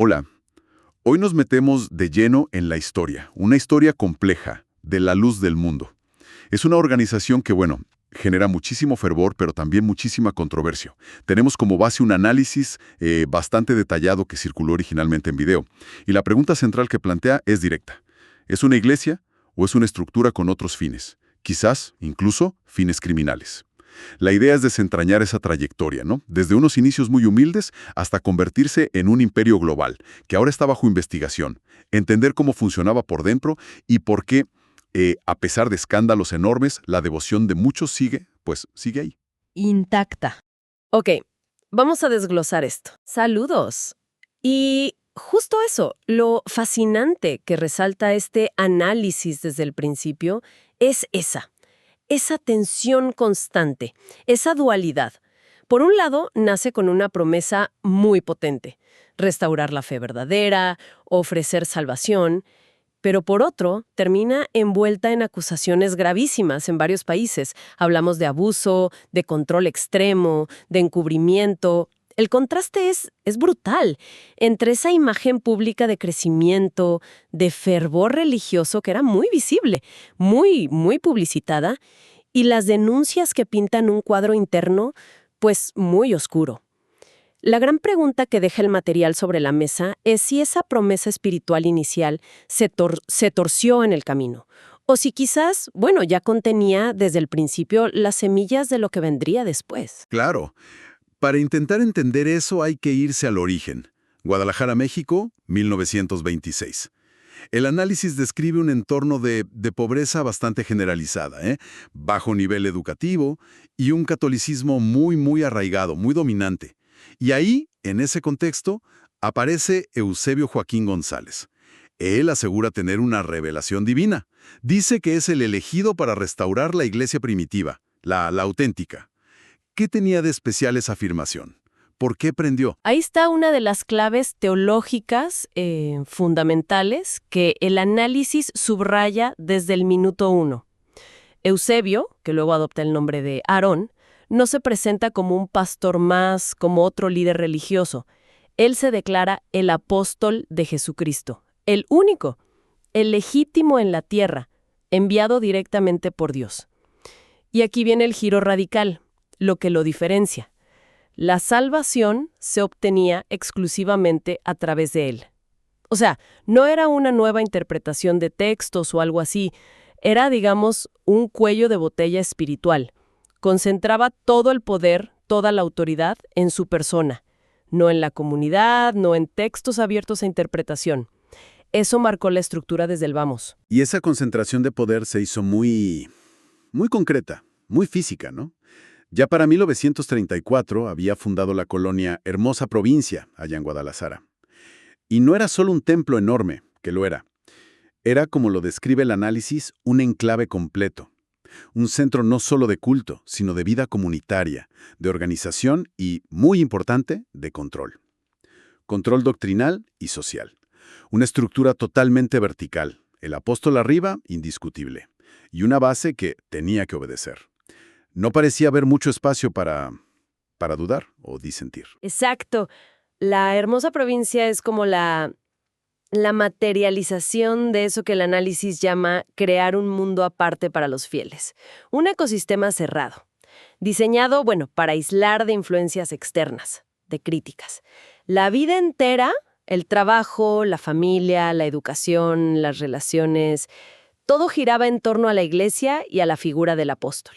Hola, hoy nos metemos de lleno en la historia, una historia compleja, de la luz del mundo. Es una organización que, bueno, genera muchísimo fervor, pero también muchísima controversia. Tenemos como base un análisis bastante detallado que circuló originalmente en video. Y la pregunta central que plantea es directa. ¿Es una iglesia o es una estructura con otros fines? Quizás, incluso, fines criminales. La idea es desentrañar esa trayectoria, ¿no? Desde unos inicios muy humildes hasta convertirse en un imperio global, que ahora está bajo investigación. Entender cómo funcionaba por dentro y por qué, a pesar de escándalos enormes, la devoción de muchos sigue ahí. Intacta. Ok, vamos a desglosar esto. Saludos. Y justo eso, lo fascinante que resalta este análisis desde el principio es esa tensión constante, esa dualidad. Por un lado, nace con una promesa muy potente: restaurar la fe verdadera, ofrecer salvación. Pero por otro, termina envuelta en acusaciones gravísimas en varios países. Hablamos de abuso, de control extremo, de encubrimiento. El contraste es brutal entre esa imagen pública de crecimiento, de fervor religioso que era muy visible, muy publicitada, y las denuncias que pintan un cuadro interno, pues muy oscuro. La gran pregunta que deja el material sobre la mesa es si esa promesa espiritual inicial se torció en el camino, o si quizás, bueno, ya contenía desde el principio las semillas de lo que vendría después. Claro, para intentar entender eso hay que irse al origen. Guadalajara, México, 1926. El análisis describe un entorno de pobreza bastante generalizada, bajo nivel educativo y un catolicismo muy arraigado, muy dominante. Y ahí, en ese contexto, aparece Eusebio Joaquín González. Él asegura tener una revelación divina. Dice que es el elegido para restaurar la iglesia primitiva, la auténtica. ¿Qué tenía de especial esa afirmación? ¿Por qué prendió? Ahí está una de las claves teológicas fundamentales que el análisis subraya desde el minuto uno. Eusebio, que luego adopta el nombre de Aarón, no se presenta como un pastor más, como otro líder religioso. Él se declara el apóstol de Jesucristo, el único, el legítimo en la tierra, enviado directamente por Dios. Y aquí viene el giro radical, lo que lo diferencia. La salvación se obtenía exclusivamente a través de él. O sea, no era una nueva interpretación de textos o algo así. Era, digamos, un cuello de botella espiritual. Concentraba todo el poder, toda la autoridad en su persona. No en la comunidad, no en textos abiertos a interpretación. Eso marcó la estructura desde el vamos. Y esa concentración de poder se hizo muy concreta, muy física, ¿no? Ya para 1934 había fundado la colonia Hermosa Provincia, allá en Guadalajara. Y no era solo un templo enorme, que lo era. Era, como lo describe el análisis, un enclave completo. Un centro no solo de culto, sino de vida comunitaria, de organización y, muy importante, de control. Control doctrinal y social. Una estructura totalmente vertical. El apóstol arriba, indiscutible. Y una base que tenía que obedecer. No parecía haber mucho espacio para dudar o disentir. Exacto. La hermosa provincia es como la materialización de eso que el análisis llama crear un mundo aparte para los fieles. Un ecosistema cerrado, diseñado, bueno, para aislar de influencias externas, de críticas. La vida entera, el trabajo, la familia, la educación, las relaciones, todo giraba en torno a la iglesia y a la figura del apóstol.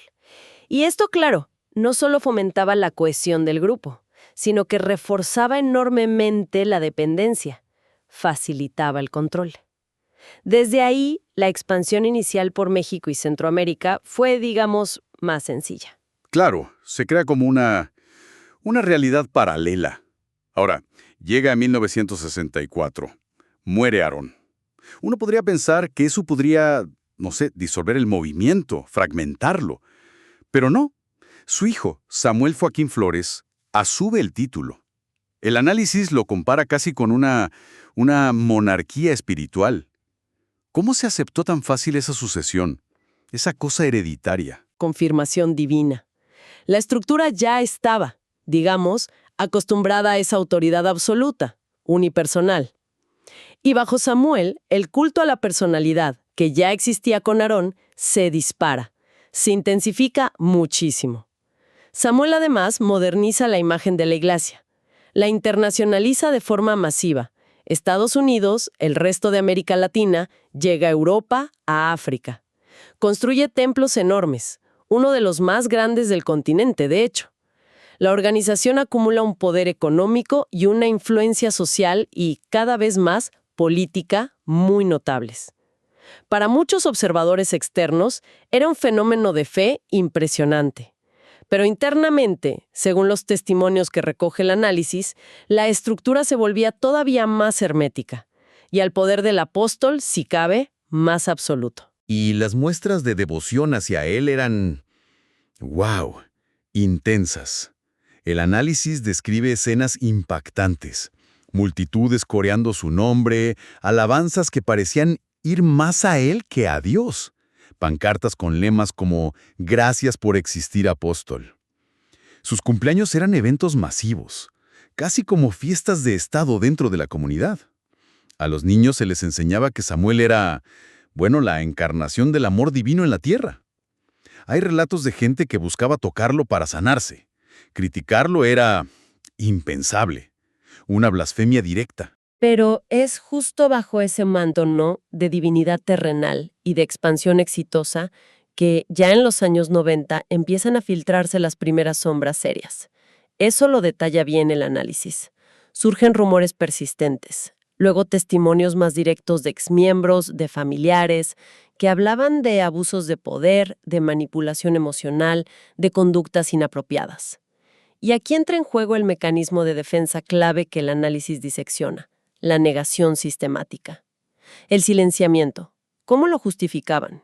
Y esto, claro, no solo fomentaba la cohesión del grupo, sino que reforzaba enormemente la dependencia, facilitaba el control. Desde ahí, la expansión inicial por México y Centroamérica fue, digamos, más sencilla. Claro, se crea como una realidad paralela. Ahora, llega a 1964. Muere Aarón. Uno podría pensar que eso podría, no sé, disolver el movimiento, fragmentarlo. Pero no. Su hijo, Samuel Joaquín Flores, asume el título. El análisis lo compara casi con una monarquía espiritual. ¿Cómo se aceptó tan fácil esa sucesión? Esa cosa hereditaria. Confirmación divina. La estructura ya estaba, digamos, acostumbrada a esa autoridad absoluta. unipersonal. Y bajo Samuel, el culto a la personalidad, que ya existía con Aarón, se dispara, se intensifica muchísimo. Samuel además moderniza la imagen de la Iglesia, la internacionaliza de forma masiva. Estados Unidos, el resto de América Latina, llega a Europa, a África. Construye templos enormes, uno de los más grandes del continente, de hecho. La organización acumula un poder económico y una influencia social y, cada vez más, política muy notables. Para muchos observadores externos, era un fenómeno de fe impresionante. Pero internamente, según los testimonios que recoge el análisis, la estructura se volvía todavía más hermética, y al poder del apóstol, si cabe, más absoluto. Y las muestras de devoción hacia él eran, ¡wow!, intensas. El análisis describe escenas impactantes, multitudes coreando su nombre, alabanzas que parecían ir más a él que a Dios, pancartas con lemas como «Gracias por existir, apóstol». Sus cumpleaños eran eventos masivos, casi como fiestas de Estado dentro de la comunidad. A los niños se les enseñaba que Samuel era, bueno, la encarnación del amor divino en la tierra. Hay relatos de gente que buscaba tocarlo para sanarse. Criticarlo era impensable, una blasfemia directa. Pero es justo bajo ese manto, ¿no?, de divinidad terrenal y de expansión exitosa que ya en los años 90 empiezan a filtrarse las primeras sombras serias. Eso lo detalla bien el análisis. Surgen rumores persistentes, luego testimonios más directos de exmiembros, de familiares, que hablaban de abusos de poder, de manipulación emocional, de conductas inapropiadas. Y aquí entra en juego el mecanismo de defensa clave que el análisis disecciona: la negación sistemática. El silenciamiento. ¿Cómo lo justificaban?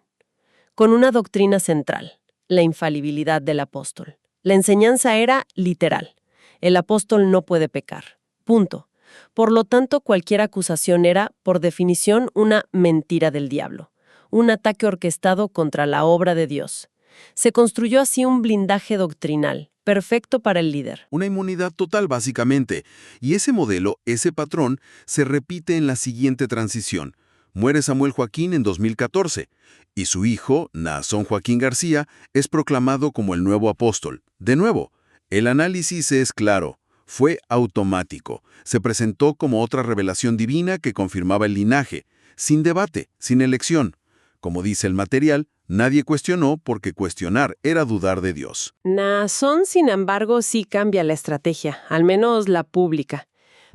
Con una doctrina central, la infalibilidad del apóstol. La enseñanza era literal. El apóstol no puede pecar. Punto. Por lo tanto, cualquier acusación era, por definición, una mentira del diablo, un ataque orquestado contra la obra de Dios. Se construyó así un blindaje doctrinal, perfecto para el líder. Una inmunidad total, básicamente. Y ese modelo, ese patrón, se repite en la siguiente transición. Muere Samuel Joaquín en 2014, y su hijo, Naasón Joaquín García, es proclamado como el nuevo apóstol. De nuevo, el análisis es claro. Fue automático. Se presentó como otra revelación divina que confirmaba el linaje, sin debate, sin elección. Como dice el material, nadie cuestionó porque cuestionar era dudar de Dios. Naasón, sin embargo, sí cambia la estrategia, al menos la pública.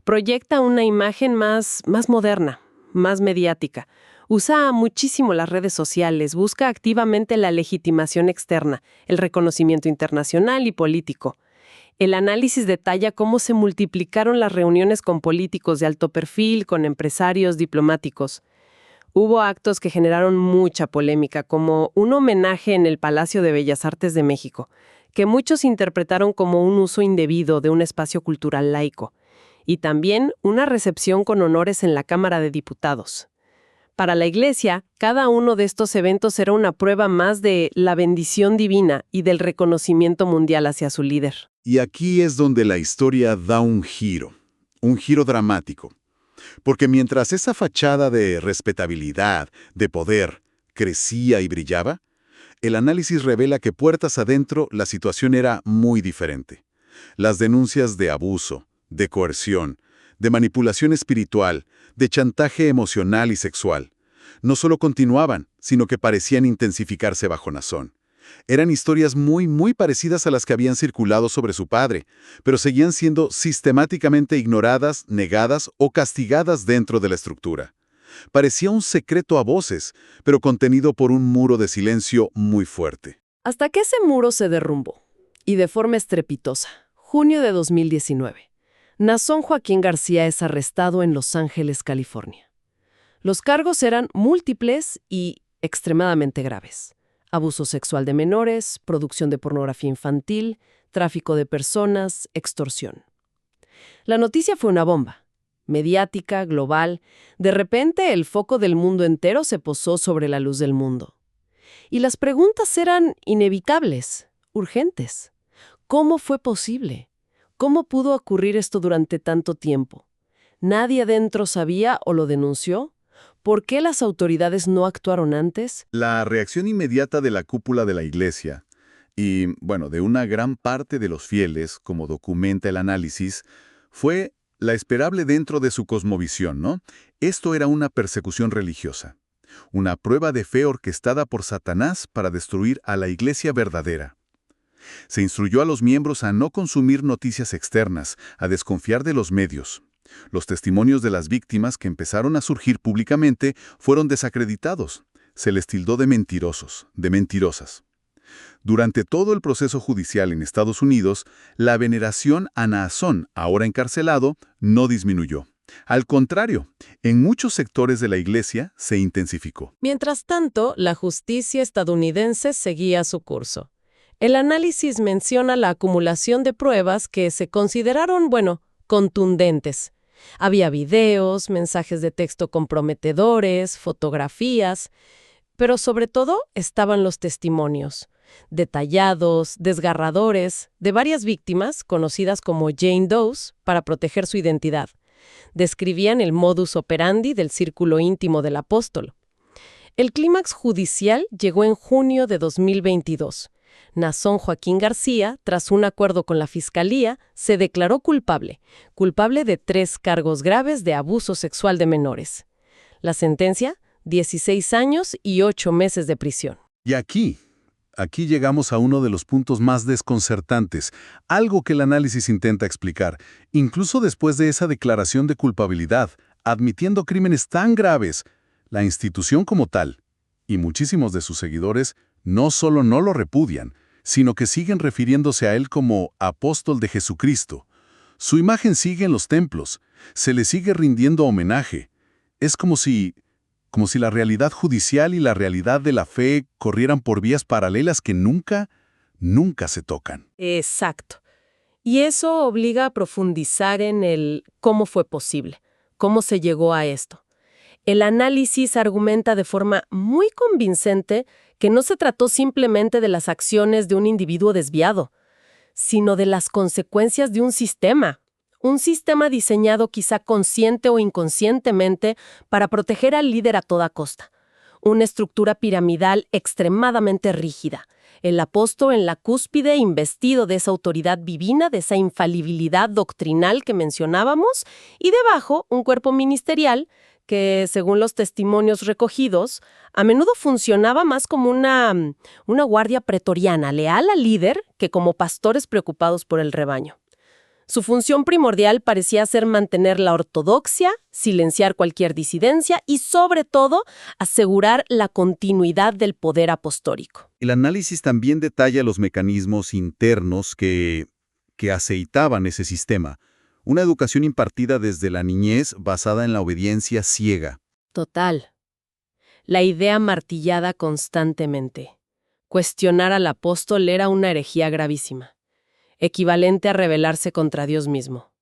Proyecta una imagen más moderna, más mediática. Usa muchísimo las redes sociales, busca activamente la legitimación externa, el reconocimiento internacional y político. El análisis detalla cómo se multiplicaron las reuniones con políticos de alto perfil, con empresarios, diplomáticos. Hubo actos que generaron mucha polémica, como un homenaje en el Palacio de Bellas Artes de México, que muchos interpretaron como un uso indebido de un espacio cultural laico, y también una recepción con honores en la Cámara de Diputados. Para la Iglesia, cada uno de estos eventos era una prueba más de la bendición divina y del reconocimiento mundial hacia su líder. Y aquí es donde la historia da un giro dramático. Porque mientras esa fachada de respetabilidad, de poder, crecía y brillaba, el análisis revela que puertas adentro la situación era muy diferente. Las denuncias de abuso, de coerción, de manipulación espiritual, de chantaje emocional y sexual, no solo continuaban, sino que parecían intensificarse bajo Naasón. Eran historias muy parecidas a las que habían circulado sobre su padre, pero seguían siendo sistemáticamente ignoradas, negadas o castigadas dentro de la estructura. Parecía un secreto a voces, pero contenido por un muro de silencio muy fuerte. Hasta que ese muro se derrumbó, y de forma estrepitosa, junio de 2019. Naasón Joaquín García es arrestado en Los Ángeles, California. Los cargos eran múltiples y extremadamente graves: abuso sexual de menores, producción de pornografía infantil, tráfico de personas, extorsión. La noticia fue una bomba, mediática, global. De repente, el foco del mundo entero se posó sobre la luz del mundo. Y las preguntas eran inevitables, urgentes. ¿Cómo fue posible? ¿Cómo pudo ocurrir esto durante tanto tiempo? ¿Nadie adentro sabía o lo denunció? ¿Por qué las autoridades no actuaron antes? La reacción inmediata de la cúpula de la Iglesia y, bueno, de una gran parte de los fieles, como documenta el análisis, fue la esperable dentro de su cosmovisión, ¿no? Esto era una persecución religiosa, una prueba de fe orquestada por Satanás para destruir a la Iglesia verdadera. Se instruyó a los miembros a no consumir noticias externas, a desconfiar de los medios. Los testimonios de las víctimas que empezaron a surgir públicamente fueron desacreditados. Se les tildó de mentirosos, de mentirosas. Durante todo el proceso judicial en Estados Unidos, la veneración a Naasón, ahora encarcelado, no disminuyó. Al contrario, en muchos sectores de la Iglesia se intensificó. Mientras tanto, la justicia estadounidense seguía su curso. El análisis menciona la acumulación de pruebas que se consideraron, contundentes. Había videos, mensajes de texto comprometedores, fotografías, pero sobre todo estaban los testimonios, detallados, desgarradores, de varias víctimas, conocidas como Jane Does, para proteger su identidad. Describían el modus operandi del círculo íntimo del apóstol. El clímax judicial llegó en junio de 2022. Naasón Joaquín García, tras un acuerdo con la Fiscalía, se declaró culpable de 3 cargos graves de abuso sexual de menores. La sentencia, 16 años y 8 meses de prisión. Y aquí llegamos a uno de los puntos más desconcertantes, algo que el análisis intenta explicar, incluso después de esa declaración de culpabilidad, admitiendo crímenes tan graves, la institución como tal, y muchísimos de sus seguidores, no solo no lo repudian, sino que siguen refiriéndose a él como apóstol de Jesucristo. Su imagen sigue en los templos, se le sigue rindiendo homenaje. Es como si la realidad judicial y la realidad de la fe corrieran por vías paralelas que nunca se tocan. Exacto. Y eso obliga a profundizar en el cómo fue posible, cómo se llegó a esto. El análisis argumenta de forma muy convincente que no se trató simplemente de las acciones de un individuo desviado, sino de las consecuencias de un sistema diseñado quizá consciente o inconscientemente para proteger al líder a toda costa. Una estructura piramidal extremadamente rígida. El apóstol en la cúspide, investido de esa autoridad divina, de esa infalibilidad doctrinal que mencionábamos, y debajo un cuerpo ministerial que, según los testimonios recogidos, a menudo funcionaba más como una guardia pretoriana, leal al líder, que como pastores preocupados por el rebaño. Su función primordial parecía ser mantener la ortodoxia, silenciar cualquier disidencia y, sobre todo, asegurar la continuidad del poder apostólico. El análisis también detalla los mecanismos internos que aceitaban ese sistema. Una educación impartida desde la niñez basada en la obediencia ciega. Total. La idea martillada constantemente. Cuestionar al apóstol era una herejía gravísima, equivalente a rebelarse contra Dios mismo.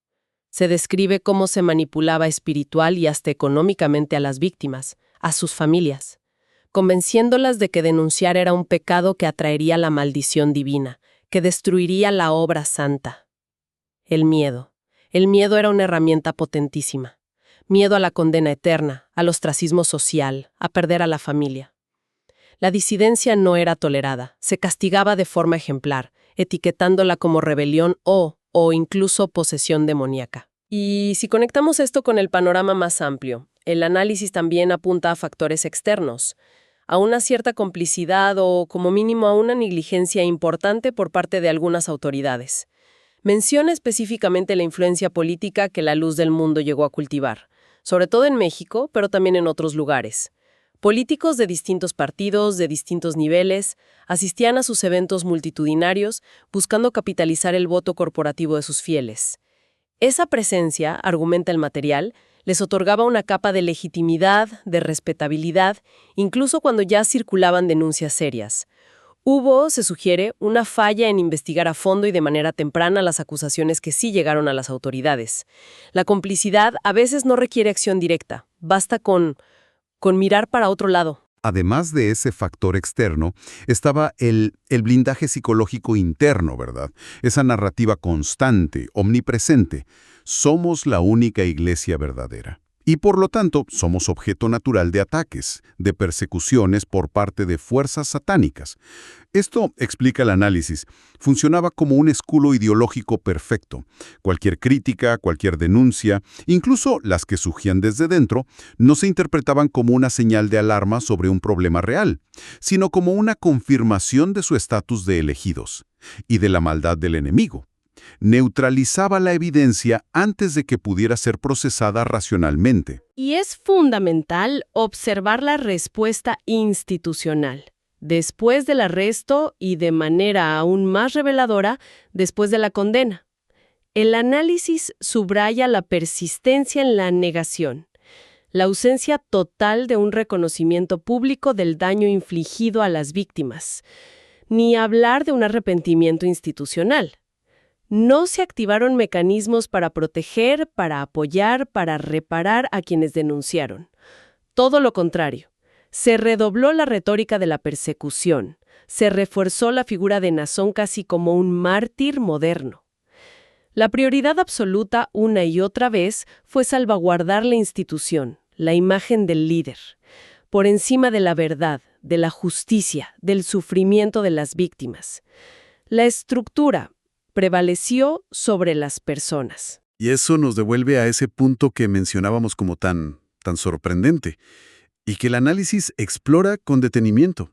Se describe cómo se manipulaba espiritual y hasta económicamente a las víctimas, a sus familias, convenciéndolas de que denunciar era un pecado que atraería la maldición divina, que destruiría la obra santa. El miedo. El miedo era una herramienta potentísima. Miedo a la condena eterna, al ostracismo social, a perder a la familia. La disidencia no era tolerada, se castigaba de forma ejemplar, etiquetándola como rebelión o incluso posesión demoníaca. Y si conectamos esto con el panorama más amplio, el análisis también apunta a factores externos, a una cierta complicidad o, como mínimo, a una negligencia importante por parte de algunas autoridades. Menciona específicamente la influencia política que la luz del mundo llegó a cultivar, sobre todo en México, pero también en otros lugares. Políticos de distintos partidos, de distintos niveles, asistían a sus eventos multitudinarios buscando capitalizar el voto corporativo de sus fieles. Esa presencia, argumenta el material, les otorgaba una capa de legitimidad, de respetabilidad, incluso cuando ya circulaban denuncias serias. Hubo, se sugiere, una falla en investigar a fondo y de manera temprana las acusaciones que sí llegaron a las autoridades. La complicidad a veces no requiere acción directa, basta con mirar para otro lado. Además de ese factor externo, estaba el blindaje psicológico interno, ¿verdad? Esa narrativa constante, omnipresente. Somos la única iglesia verdadera. Y por lo tanto, somos objeto natural de ataques, de persecuciones por parte de fuerzas satánicas. Esto, explica el análisis, funcionaba como un escudo ideológico perfecto. Cualquier crítica, cualquier denuncia, incluso las que surgían desde dentro, no se interpretaban como una señal de alarma sobre un problema real, sino como una confirmación de su estatus de elegidos y de la maldad del enemigo. Neutralizaba la evidencia antes de que pudiera ser procesada racionalmente. Y es fundamental observar la respuesta institucional. Después del arresto y de manera aún más reveladora, después de la condena. El análisis subraya la persistencia en la negación, la ausencia total de un reconocimiento público del daño infligido a las víctimas, ni hablar de un arrepentimiento institucional. No se activaron mecanismos para proteger, para apoyar, para reparar a quienes denunciaron. Todo lo contrario. Se redobló la retórica de la persecución. Se refuerzó la figura de Naasón casi como un mártir moderno. La prioridad absoluta, una y otra vez, fue salvaguardar la institución, la imagen del líder, por encima de la verdad, de la justicia, del sufrimiento de las víctimas. La estructura prevaleció sobre las personas. Y eso nos devuelve a ese punto que mencionábamos como tan sorprendente, y que el análisis explora con detenimiento.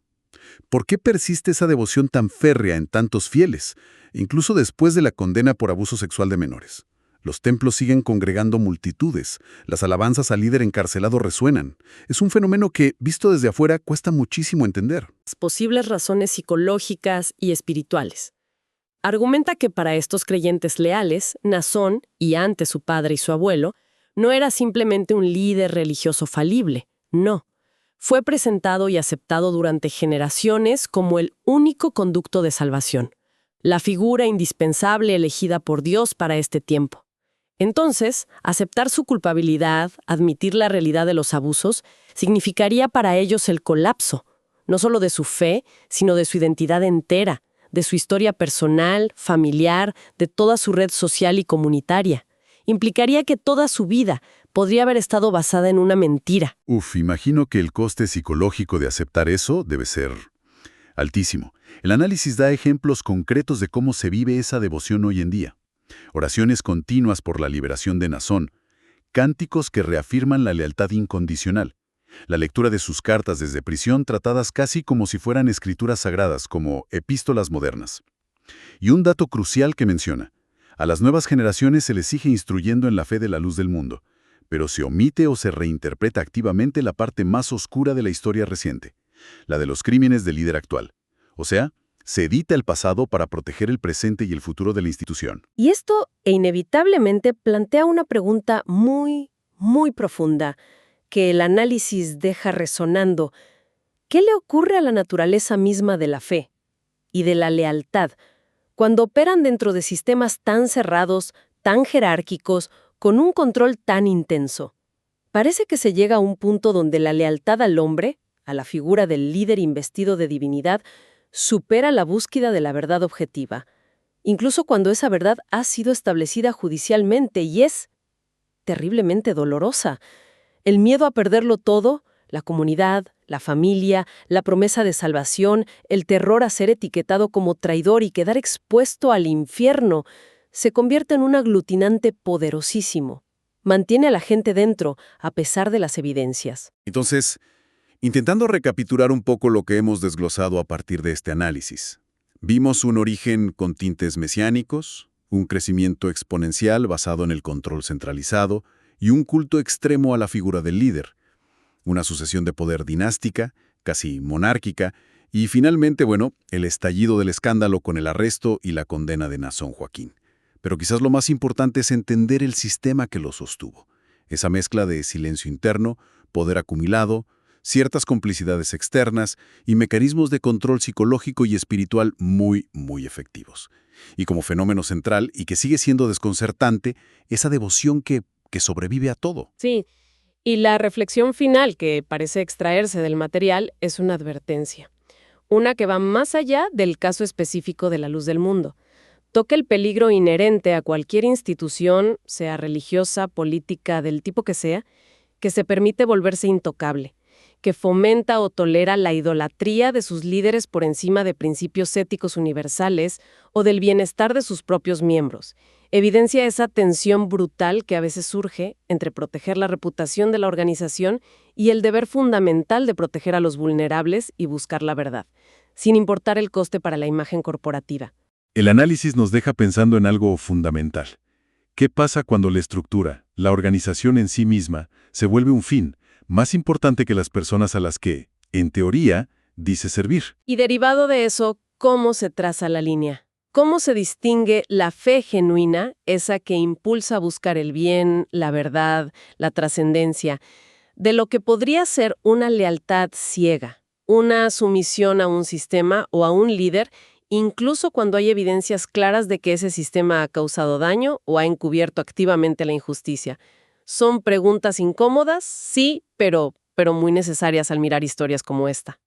¿Por qué persiste esa devoción tan férrea en tantos fieles, incluso después de la condena por abuso sexual de menores? Los templos siguen congregando multitudes, las alabanzas al líder encarcelado resuenan. Es un fenómeno que, visto desde afuera, cuesta muchísimo entender. Posibles razones psicológicas y espirituales. Argumenta que para estos creyentes leales, Naasón, y antes su padre y su abuelo, no era simplemente un líder religioso falible. No. Fue presentado y aceptado durante generaciones como el único conducto de salvación, la figura indispensable elegida por Dios para este tiempo. Entonces, aceptar su culpabilidad, admitir la realidad de los abusos, significaría para ellos el colapso, no solo de su fe, sino de su identidad entera, de su historia personal, familiar, de toda su red social y comunitaria. Implicaría que toda su vida podría haber estado basada en una mentira. Imagino que el coste psicológico de aceptar eso debe ser altísimo. El análisis da ejemplos concretos de cómo se vive esa devoción hoy en día. Oraciones continuas por la liberación de Naasón, cánticos que reafirman la lealtad incondicional, la lectura de sus cartas desde prisión tratadas casi como si fueran escrituras sagradas, como epístolas modernas. Y un dato crucial que menciona: a las nuevas generaciones se les sigue instruyendo en la fe de la luz del mundo, pero se omite o se reinterpreta activamente la parte más oscura de la historia reciente, la de los crímenes del líder actual. O sea, se edita el pasado para proteger el presente y el futuro de la institución. Y esto, inevitablemente, plantea una pregunta muy, muy profunda, que el análisis deja resonando. ¿Qué le ocurre a la naturaleza misma de la fe y de la lealtad cuando operan dentro de sistemas tan cerrados, tan jerárquicos, con un control tan intenso? Parece que se llega a un punto donde la lealtad al hombre, a la figura del líder investido de divinidad, supera la búsqueda de la verdad objetiva, incluso cuando esa verdad ha sido establecida judicialmente y es terriblemente dolorosa. El miedo a perderlo todo, la comunidad, la familia, la promesa de salvación, el terror a ser etiquetado como traidor y quedar expuesto al infierno, se convierte en un aglutinante poderosísimo. Mantiene a la gente dentro, a pesar de las evidencias. Entonces, intentando recapitular un poco lo que hemos desglosado a partir de este análisis, vimos un origen con tintes mesiánicos, un crecimiento exponencial basado en el control centralizado y un culto extremo a la figura del líder, una sucesión de poder dinástica, casi monárquica, y finalmente, el estallido del escándalo con el arresto y la condena de Naasón Joaquín. Pero quizás lo más importante es entender el sistema que lo sostuvo. Esa mezcla de silencio interno, poder acumulado, ciertas complicidades externas y mecanismos de control psicológico y espiritual muy, muy efectivos. Y como fenómeno central, y que sigue siendo desconcertante, esa devoción que sobrevive a todo. Sí, Y la reflexión final que parece extraerse del material es una advertencia. Una que va más allá del caso específico de la luz del mundo. Toca el peligro inherente a cualquier institución, sea religiosa, política, del tipo que se permite volverse intocable, que fomenta o tolera la idolatría de sus líderes por encima de principios éticos universales o del bienestar de sus propios miembros. Evidencia esa tensión brutal que a veces surge entre proteger la reputación de la organización y el deber fundamental de proteger a los vulnerables y buscar la verdad, sin importar el coste para la imagen corporativa. El análisis nos deja pensando en algo fundamental. ¿Qué pasa cuando la estructura, la organización en sí misma, se vuelve un fin, más importante que las personas a las que, en teoría, dice servir? Y derivado de eso, ¿cómo se traza la línea? ¿Cómo se distingue la fe genuina, esa que impulsa a buscar el bien, la verdad, la trascendencia, de lo que podría ser una lealtad ciega, una sumisión a un sistema o a un líder, incluso cuando hay evidencias claras de que ese sistema ha causado daño o ha encubierto activamente la injusticia? Son preguntas incómodas, sí, pero muy necesarias al mirar historias como esta.